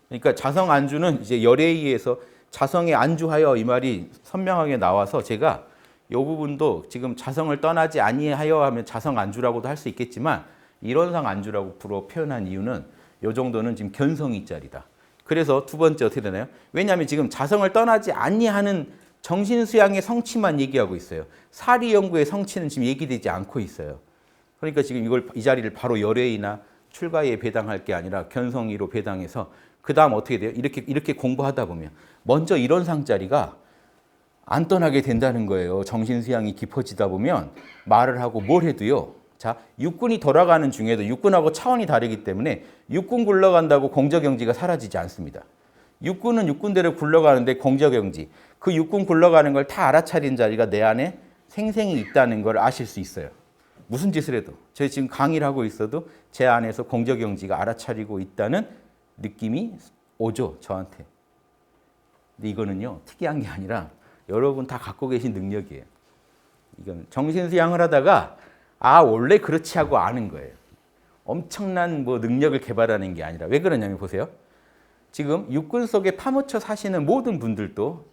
그러니까 자성 안주는 이제 열애의에서 자성에 안주하여 이 말이 선명하게 나와서 제가 이 부분도 지금 자성을 떠나지 아니하여 하면 자성 안주라고도 할 수 있겠지만 이론상 안주라고 표현한 이유는 이 정도는 지금 견성이 짜리다. 그래서 두 번째 어떻게 되나요? 왜냐하면 지금 자성을 떠나지 아니하는 정신수양의 성취만 얘기하고 있어요. 사리연구의 성취는 지금 얘기되지 않고 있어요. 그러니까 지금 이 자리를 바로 열애이나 출가에 배당할 게 아니라 견성이로 배당해서 그 다음 어떻게 돼요? 이렇게 공부하다 보면 먼저 이론상 자리가 안 떠나게 된다는 거예요. 정신수양이 깊어지다 보면 말을 하고 뭘 해도요. 자, 육군이 돌아가는 중에도 육군하고 차원이 다르기 때문에 육군 굴러간다고 공저경지가 사라지지 않습니다. 육군은 육군대로 굴러가는데 공저경지, 그 육군 굴러가는 걸 다 알아차린 자리가 내 안에 생생히 있다는 걸 아실 수 있어요. 무슨 짓을 해도 저희 지금 강의를 하고 있어도 제 안에서 공저경지가 알아차리고 있다는 느낌이 오죠, 저한테. 근데 이거는요, 특이한 게 아니라 여러분 다 갖고 계신 능력이에요. 이건 정신수양을 하다가 원래 그렇지 하고 아는 거예요. 엄청난 능력을 개발하는 게 아니라. 왜 그러냐면 보세요. 지금 육군 속에 파묻혀 사시는 모든 분들도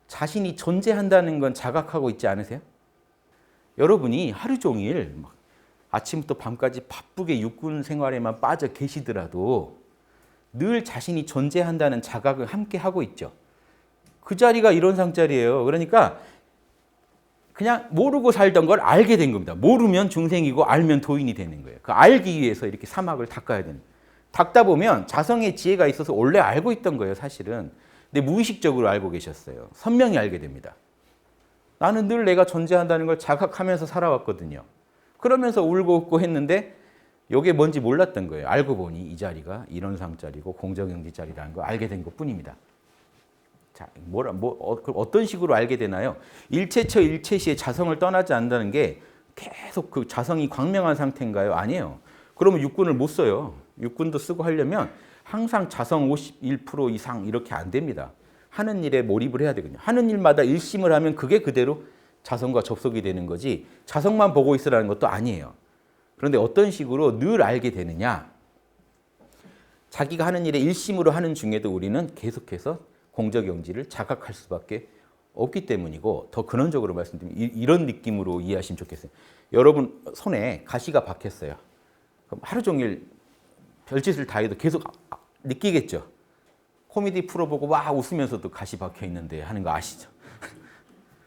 자신이 존재한다는 건 자각하고 있지 않으세요? 여러분이 하루 종일 아침부터 밤까지 바쁘게 육군 생활에만 빠져 계시더라도 늘 자신이 존재한다는 자각을 함께 하고 있죠. 그 자리가 이론상 자리예요. 그러니까 그냥 모르고 살던 걸 알게 된 겁니다. 모르면 중생이고 알면 도인이 되는 거예요. 그 알기 위해서 이렇게 사막을 닦아야 되는. 닦다 보면 자성의 지혜가 있어서 원래 알고 있던 거예요, 사실은. 근데 무의식적으로 알고 계셨어요. 선명히 알게 됩니다. 나는 늘 내가 존재한다는 걸 자각하면서 살아왔거든요. 그러면서 울고 웃고 했는데 이게 뭔지 몰랐던 거예요. 알고 보니 이 자리가 이론상 자리고 공저경지 자리라는 걸 알게 된 것뿐입니다. 자, 어떤 식으로 알게 되나요? 일체처 일체시에 자성을 떠나지 않는다는 게 계속 그 자성이 광명한 상태인가요? 아니에요. 그러면 육군을 못 써요. 육군도 쓰고 하려면 항상 자성 51% 이상 이렇게 안 됩니다. 하는 일에 몰입을 해야 되거든요. 하는 일마다 일심을 하면 그게 그대로 자성과 접속이 되는 거지 자성만 보고 있으라는 것도 아니에요. 그런데 어떤 식으로 늘 알게 되느냐? 자기가 하는 일에 일심으로 하는 중에도 우리는 계속해서 공저경지를 자각할 수밖에 없기 때문이고, 더 근원적으로 말씀드리면 이런 느낌으로 이해하시면 좋겠어요. 여러분 손에 가시가 박혔어요. 그럼 하루 종일 별짓을 다 해도 계속 느끼겠죠. 코미디 프로 보고 막 웃으면서도 가시 박혀 있는데 하는 거 아시죠?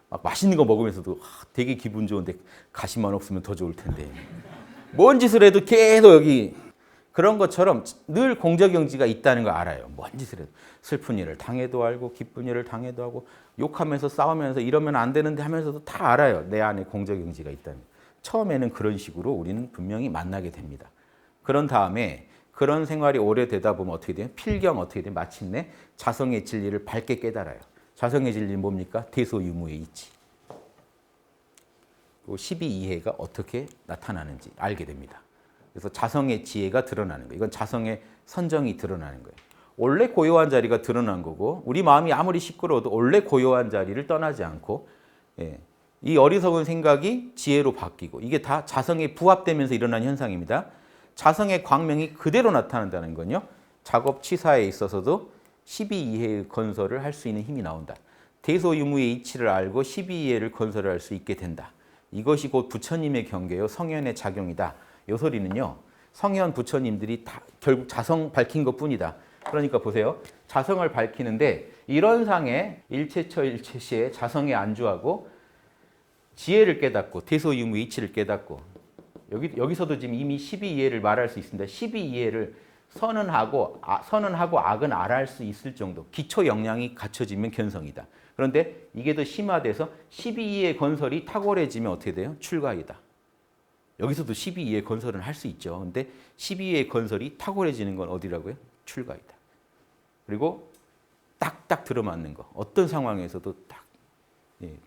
막 맛있는 거 먹으면서도 되게 기분 좋은데 가시만 없으면 더 좋을 텐데. 뭔 짓을 해도 계속 여기 그런 것처럼 늘 공저경지가 있다는 걸 알아요. 뭔 짓을 해도. 슬픈 일을 당해도 알고 기쁜 일을 당해도 하고 욕하면서 싸우면서 이러면 안 되는데 하면서도 다 알아요. 내 안에 공저경지가 있다는. 처음에는 그런 식으로 우리는 분명히 만나게 됩니다. 그런 다음에 그런 생활이 오래되다 보면 어떻게 돼요? 필경 어떻게 돼요? 마침내 자성의 진리를 밝게 깨달아요. 자성의 진리는 뭡니까? 대소유무의 이치. 12이해가 어떻게 나타나는지 알게 됩니다. 그래서 자성의 지혜가 드러나는 거예요. 이건 자성의 선정이 드러나는 거예요. 원래 고요한 자리가 드러난 거고 우리 마음이 아무리 시끄러워도 원래 고요한 자리를 떠나지 않고 이 어리석은 생각이 지혜로 바뀌고 이게 다 자성에 부합되면서 일어난 현상입니다. 자성의 광명이 그대로 나타난다는 건요. 작업 취사에 있어서도 12이해의 건설을 할 수 있는 힘이 나온다. 대소유무의 이치를 알고 12이해를 건설할 수 있게 된다. 이것이 곧 부처님의 경계요. 성현의 작용이다. 이 소리는요. 성현 부처님들이 다 결국 자성 밝힌 것뿐이다. 그러니까 보세요. 자성을 밝히는데 이런 상에 일체처 일체시에 자성에 안주하고 지혜를 깨닫고 대소유무의 이치를 깨닫고 여기서도 지금 이미 12이해를 말할 수 있습니다. 12이해를 선은하고 악은 알아할 수 있을 정도 기초 역량이 갖춰지면 견성이다. 그런데 이게 더 심화돼서 12이해 건설이 탁월해지면 어떻게 돼요? 출가이다. 여기서도 12위의 건설은 할 수 있죠. 근데 12위의 건설이 탁월해지는 건 어디라고요? 출가이다. 그리고 딱딱 들어맞는 거. 어떤 상황에서도 딱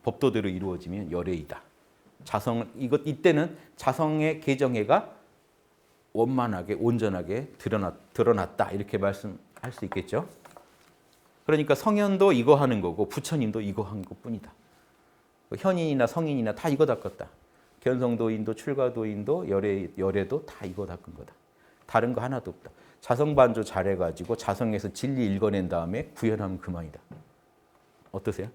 법도대로 이루어지면 열애이다. 이때는 자성의 개정해가 원만하게 온전하게 드러났다. 이렇게 말씀할 수 있겠죠. 그러니까 성현도 이거 하는 거고 부처님도 이거 한 것뿐이다. 현인이나 성인이나 다 이거 닦았다. 견성도인도 출가도인도 열애도 다 이거 닦은 거다. 다른 거 하나도 없다. 자성반조 잘해가지고 자성에서 진리 읽어낸 다음에 구현하면 그만이다. 어떠세요?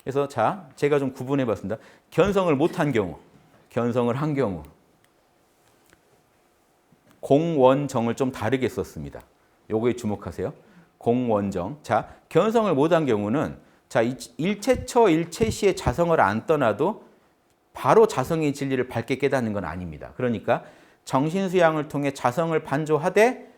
그래서 자, 제가 좀 구분해 봤습니다. 견성을 못한 경우, 견성을 한 경우 공원정을 좀 다르게 썼습니다. 요거에 주목하세요. 공원정. 자, 견성을 못한 경우는 자, 일체처 일체시에 자성을 안 떠나도 바로 자성의 진리를 밝게 깨닫는 건 아닙니다. 그러니까 정신수양을 통해 자성을 반조하되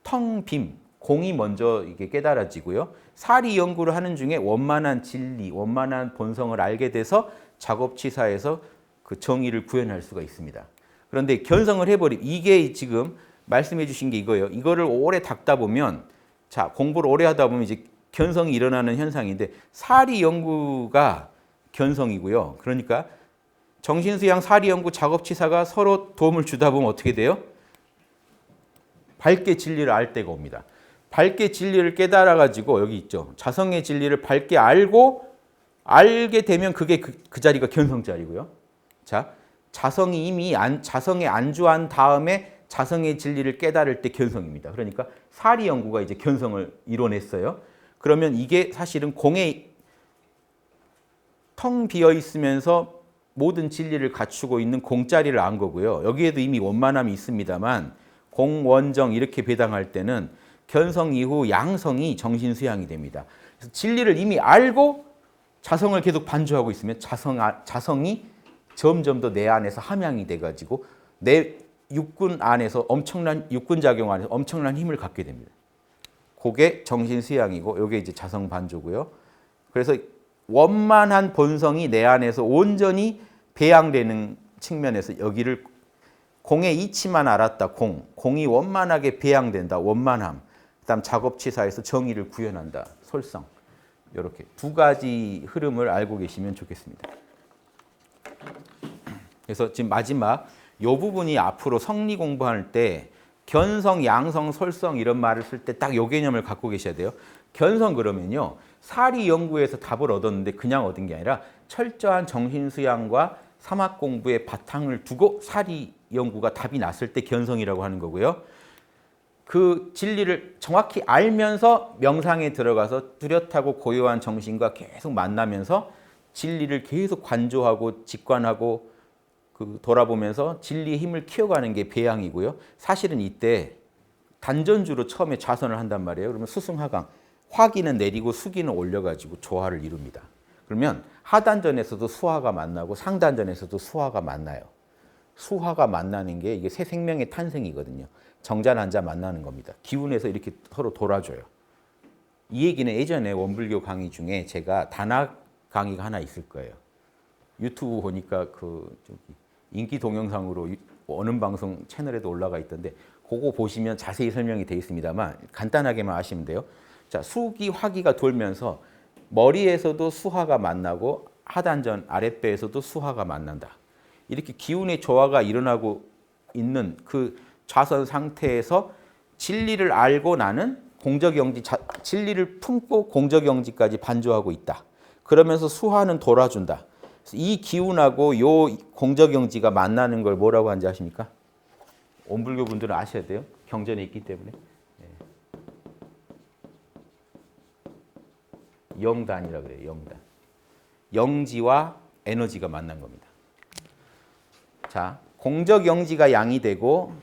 텅 빔, 공이 먼저 이게 깨달아지고요. 사리 연구를 하는 중에 원만한 진리, 원만한 본성을 알게 돼서 작업치사에서 그 정의를 구현할 수가 있습니다. 그런데 견성을 해버리면 이게 지금 말씀해 주신 게 이거예요. 이거를 오래 닦다 보면 자, 공부를 오래 하다 보면 이제 견성이 일어나는 현상인데 사리 연구가 견성이고요. 그러니까 정신수양 사리 연구 작업치사가 서로 도움을 주다 보면 어떻게 돼요? 밝게 진리를 알 때가 옵니다. 밝게 진리를 깨달아 가지고 여기 있죠. 자성의 진리를 밝게 알게 되면 그게 그 자리가 견성 자리고요. 자, 자성이 이미 자성에 안주한 다음에 자성의 진리를 깨달을 때 견성입니다. 그러니까 사리 연구가 이제 견성을 이뤄냈어요. 그러면 이게 사실은 공에 텅 비어 있으면서 모든 진리를 갖추고 있는 공자리를 안 거고요. 여기에도 이미 원만함이 있습니다만 공원정 이렇게 배당할 때는 견성 이후 양성이 정신수양이 됩니다. 그래서 진리를 이미 알고 자성을 계속 반주하고 있으면 자성이 점점 더 내 안에서 함양이 돼가지고 내 육군 안에서 육군작용 안에서 엄청난 힘을 갖게 됩니다. 그게 정신수양이고 이게 이제 자성 반조고요. 그래서 원만한 본성이 내 안에서 온전히 배양되는 측면에서 여기를 공의 이치만 알았다. 공이 원만하게 배양된다. 원만함. 그다음 작업치사에서 정의를 구현한다. 솔성. 이렇게 두 가지 흐름을 알고 계시면 좋겠습니다. 그래서 지금 마지막 이 부분이 앞으로 성리 공부할 때 견성, 양성, 솔성 이런 말을 쓸 때 딱 이 개념을 갖고 계셔야 돼요. 견성 그러면요. 사리 연구에서 답을 얻었는데 그냥 얻은 게 아니라 철저한 정신수양과 사막 공부의 바탕을 두고 사리 연구가 답이 났을 때 견성이라고 하는 거고요. 그 진리를 정확히 알면서 명상에 들어가서 뚜렷하고 고요한 정신과 계속 만나면서 진리를 계속 관조하고 직관하고 돌아보면서 진리의 힘을 키워가는 게 배양이고요. 사실은 이때 단전주로 처음에 좌선을 한단 말이에요. 그러면 수승하강, 화기는 내리고 수기는 올려가지고 조화를 이룹니다. 그러면 하단전에서도 수화가 만나고 상단전에서도 수화가 만나요. 수화가 만나는 게 이게 새 생명의 탄생이거든요. 정자난자 만나는 겁니다. 기운에서 이렇게 서로 돌아줘요. 이 얘기는 예전에 원불교 강의 중에 제가 단학 강의가 하나 있을 거예요. 유튜브 보니까 인기 동영상으로 어느 방송 채널에도 올라가 있던데 그거 보시면 자세히 설명이 되어 있습니다만 간단하게만 아시면 돼요. 자, 수기, 화기가 돌면서 머리에서도 수화가 만나고 하단전, 아랫배에서도 수화가 만난다. 이렇게 기운의 조화가 일어나고 있는 그 좌선 상태에서 진리를 알고 나는 공적영지, 진리를 품고 공적영지까지 반조하고 있다. 그러면서 수화는 돌아준다. 이 기운하고 요 공적영지가 만나는 걸 뭐라고 하는지 아십니까? 원불교 분들은 아셔야 돼요. 경전에 있기 때문에. 영단이라고 그래요. 영단. 영지와 에너지가 만난 겁니다. 자, 공적영지가 양이 되고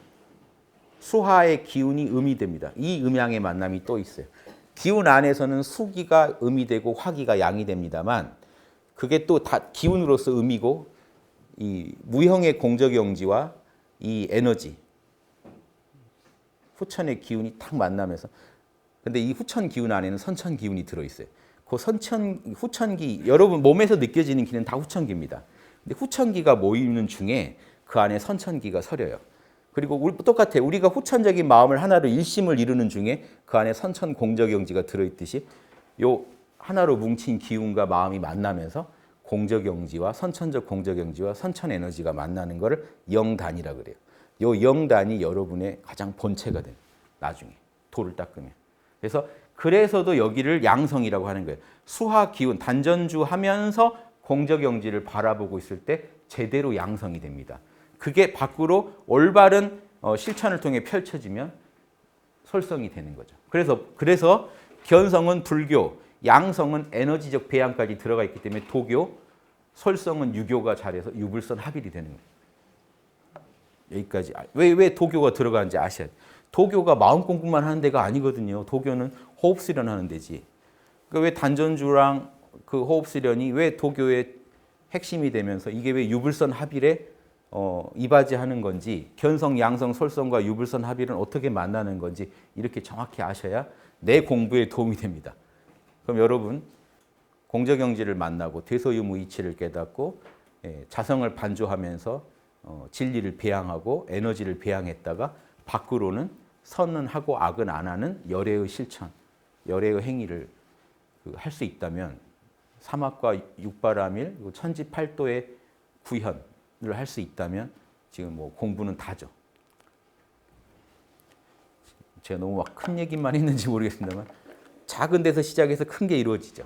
수화의 기운이 음이 됩니다. 이 음양의 만남이 또 있어요. 기운 안에서는 수기가 음이 되고 화기가 양이 됩니다만 그게 또 다 기운으로서 음이고 이 무형의 공적영지와 이 에너지 후천의 기운이 탁 만나면서 근데 이 후천 기운 안에는 선천 기운이 들어있어요. 그 후천기 여러분 몸에서 느껴지는 기는 다 후천기입니다. 근데 후천기가 모이는 중에 그 안에 선천기가 서려요. 그리고 똑같아요. 우리가 후천적인 마음을 하나로 일심을 이루는 중에 그 안에 선천 공적영지가 들어있듯이 요 하나로 뭉친 기운과 마음이 만나면서 공적영지와 선천적 공적영지와 선천 에너지가 만나는 것을 영단이라 그래요. 요 영단이 여러분의 가장 본체가 돼요. 나중에 도를 닦으면. 그래서도 여기를 양성이라고 하는 거예요. 수화 기운 단전주 하면서 공적영지를 바라보고 있을 때 제대로 양성이 됩니다. 그게 밖으로 올바른 실천을 통해 펼쳐지면 솔성이 되는 거죠. 그래서 견성은 불교, 양성은 에너지적 배양까지 들어가 있기 때문에 도교, 솔성은 유교가 잘해서 유불선 합일이 되는 거예요. 여기까지. 왜 도교가 들어가는지 아셔야 돼요. 도교가 마음 공부만 하는 데가 아니거든요. 도교는 호흡 수련하는 데지. 그러니까 왜 단전주랑 그 호흡 수련이 왜 도교의 핵심이 되면서 이게 왜 유불선 합일에 이바지하는 건지, 견성, 양성, 솔성과 유불선 합일은 어떻게 만나는 건지 이렇게 정확히 아셔야 내 공부에 도움이 됩니다. 그럼 여러분 공적영지를 만나고 대소유무 이치를 깨닫고 자성을 반조하면서 진리를 배양하고 에너지를 배양했다가 밖으로는 선은 하고 악은 안 하는 열애의 실천, 열애의 행위를 할 수 있다면 사막과 육바라밀, 천지팔도의 구현을 할 수 있다면 지금 뭐 공부는 다죠. 제가 너무 막 큰 얘기만 했는지 모르겠습니다만 작은 데서 시작해서 큰 게 이루어지죠.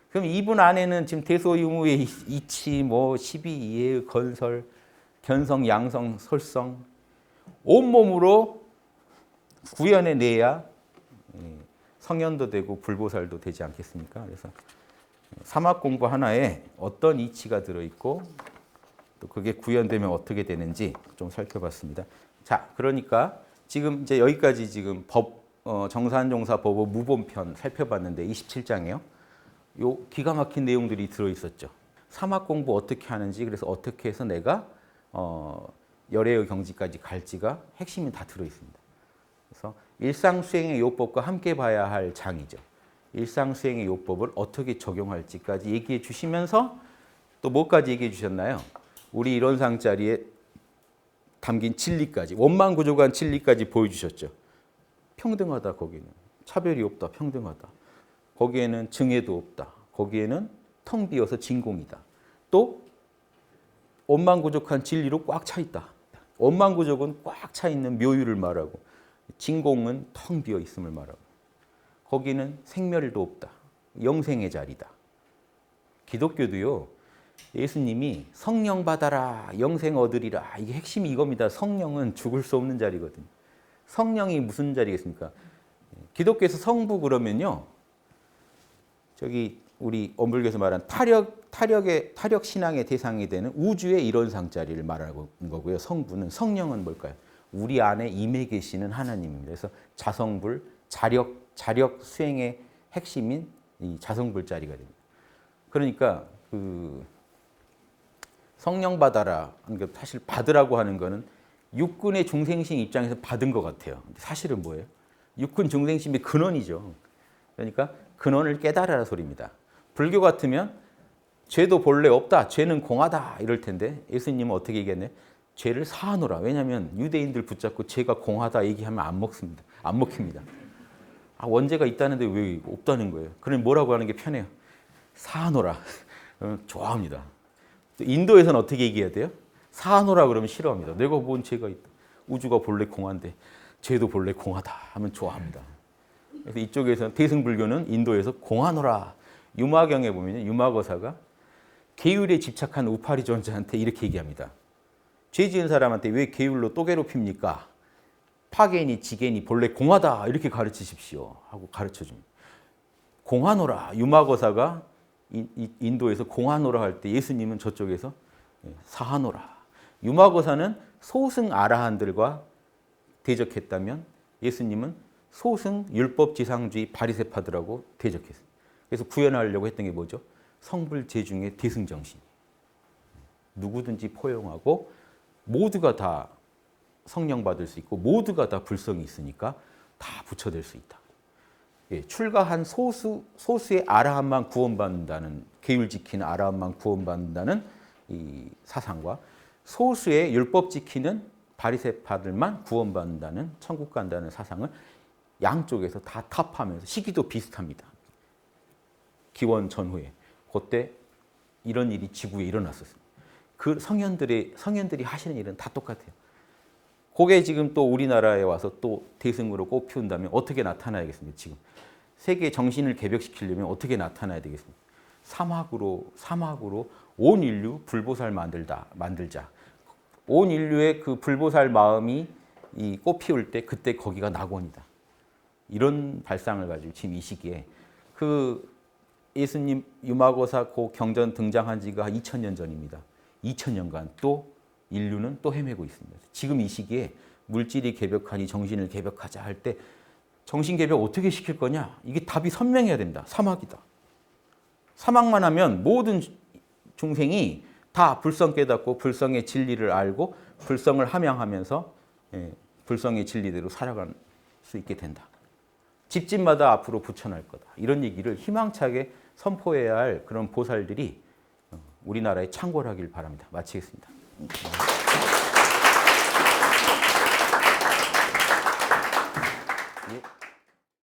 그럼 이분 안에는 지금 대소유무의 이치, 뭐 12이해의 건설, 견성, 양성, 솔성 온몸으로 구현해내야 성현도 되고 불보살도 되지 않겠습니까? 그래서 사막 공부 하나에 어떤 이치가 들어있고 또 그게 구현되면 어떻게 되는지 좀 살펴봤습니다. 자, 그러니까 지금 이제 여기까지 지금 정산종사 법의 무본편 살펴봤는데 27장이요. 요 기가 막힌 내용들이 들어있었죠. 사막 공부 어떻게 하는지, 그래서 어떻게 해서 내가 열애의 경지까지 갈지가 핵심이 다 들어있습니다. 그래서 일상수행의 요법과 함께 봐야 할 장이죠. 일상수행의 요법을 어떻게 적용할지까지 얘기해 주시면서 또 뭐까지 얘기해 주셨나요? 우리 이론상자리에 담긴 진리까지, 원만구조관 진리까지 보여주셨죠. 평등하다, 거기는. 차별이 없다, 평등하다. 거기에는 증해도 없다. 거기에는 텅 비어서 진공이다. 또 원만구족한 진리로 꽉 차 있다. 원만구족은 꽉 차 있는 묘유를 말하고 진공은 텅 비어 있음을 말하고 거기는 생멸도 없다. 영생의 자리다. 기독교도요. 예수님이 성령 받아라, 영생 얻으리라. 이게 핵심이 이겁니다. 성령은 죽을 수 없는 자리거든요. 성령이 무슨 자리겠습니까? 기독교에서 성부 그러면요. 저기 우리 엄불교에서 말한 타력 신앙의 대상이 되는 우주의 이론상 자리를 말하는 거고요. 성부는, 성령은 뭘까요? 우리 안에 임해 계시는 하나님입니다. 그래서 자성불, 자력 수행의 핵심인 이 자성불 자리가 됩니다. 그러니까 성령 받아라. 그러니까 사실 받으라고 하는 거는 육군의 중생심 입장에서 받은 것 같아요. 사실은 뭐예요? 육군 중생심의 근원이죠. 그러니까 근원을 깨달으라 소리입니다. 불교 같으면 죄도 본래 없다, 죄는 공하다 이럴 텐데 예수님은 어떻게 얘기했나요? 죄를 사하노라. 왜냐하면 유대인들 붙잡고 죄가 공하다 얘기하면 안 먹습니다. 안 먹힙니다. 원죄가 있다는데 왜 없다는 거예요? 그럼 뭐라고 하는 게 편해요? 사하노라. 좋아합니다. 인도에서는 어떻게 얘기해야 돼요? 사하노라 그러면 싫어합니다. 내가 뭔 죄가 있다. 우주가 본래 공한데 죄도 본래 공하다 하면 좋아합니다. 그래서 이쪽에서는 대승불교는 인도에서 공하노라. 유마경에 보면 유마거사가 계율에 집착한 우파리존자한테 이렇게 얘기합니다. 죄 지은 사람한테 왜 계율로 또 괴롭힙니까? 파괴니 지괴니 본래 공하다 이렇게 가르치십시오 하고 가르쳐줍니다. 공하노라. 유마거사가 인도에서 공하노라 할 때 예수님은 저쪽에서 사하노라. 유마거사는 소승 아라한들과 대적했다면 예수님은 소승 율법지상주의 바리새파들하고 대적했어요. 그래서 구현하려고 했던 게 뭐죠? 성불재중의 대승정신. 누구든지 포용하고 모두가 다 성령 받을 수 있고 모두가 다 불성이 있으니까 다 부처될 수 있다. 출가한 소수의 아라한만 구원받는다는, 계율 지키는 아라한만 구원받는다는 이 사상과 소수의 율법 지키는 바리새파들만 구원받는다는 천국 간다는 사상을 양쪽에서 다 타파하면서 시기도 비슷합니다. 기원 전후에 그때 이런 일이 지구에 일어났었습니다. 그 성현들이 하시는 일은 다 똑같아요. 그게 지금 또 우리나라에 와서 또 대승으로 꽃피운다면 어떻게 나타나야겠습니까? 지금 세계 정신을 개벽시키려면 어떻게 나타나야 되겠습니까? 사막으로 온 인류 불보살 만들자. 온 인류의 그 불보살 마음이 이 꽃 피울 때 그때 거기가 낙원이다. 이런 발상을 가지고 지금 이 시기에 그 예수님 유마고사 그 경전 등장한 지가 2000년 전입니다. 2000년간 또 인류는 또 헤매고 있습니다. 지금 이 시기에 물질이 개벽하니 정신을 개벽하자 할 때 정신 개벽 어떻게 시킬 거냐? 이게 답이 선명해야 된다. 사막이다. 사막만 하면 모든 중생이 다 불성 깨닫고 불성의 진리를 알고 불성을 함양하면서 불성의 진리대로 살아갈 수 있게 된다. 집집마다 앞으로 붙여날 거다. 이런 얘기를 희망차게 선포해야 할 그런 보살들이 우리나라에 창궐하길 바랍니다. 마치겠습니다.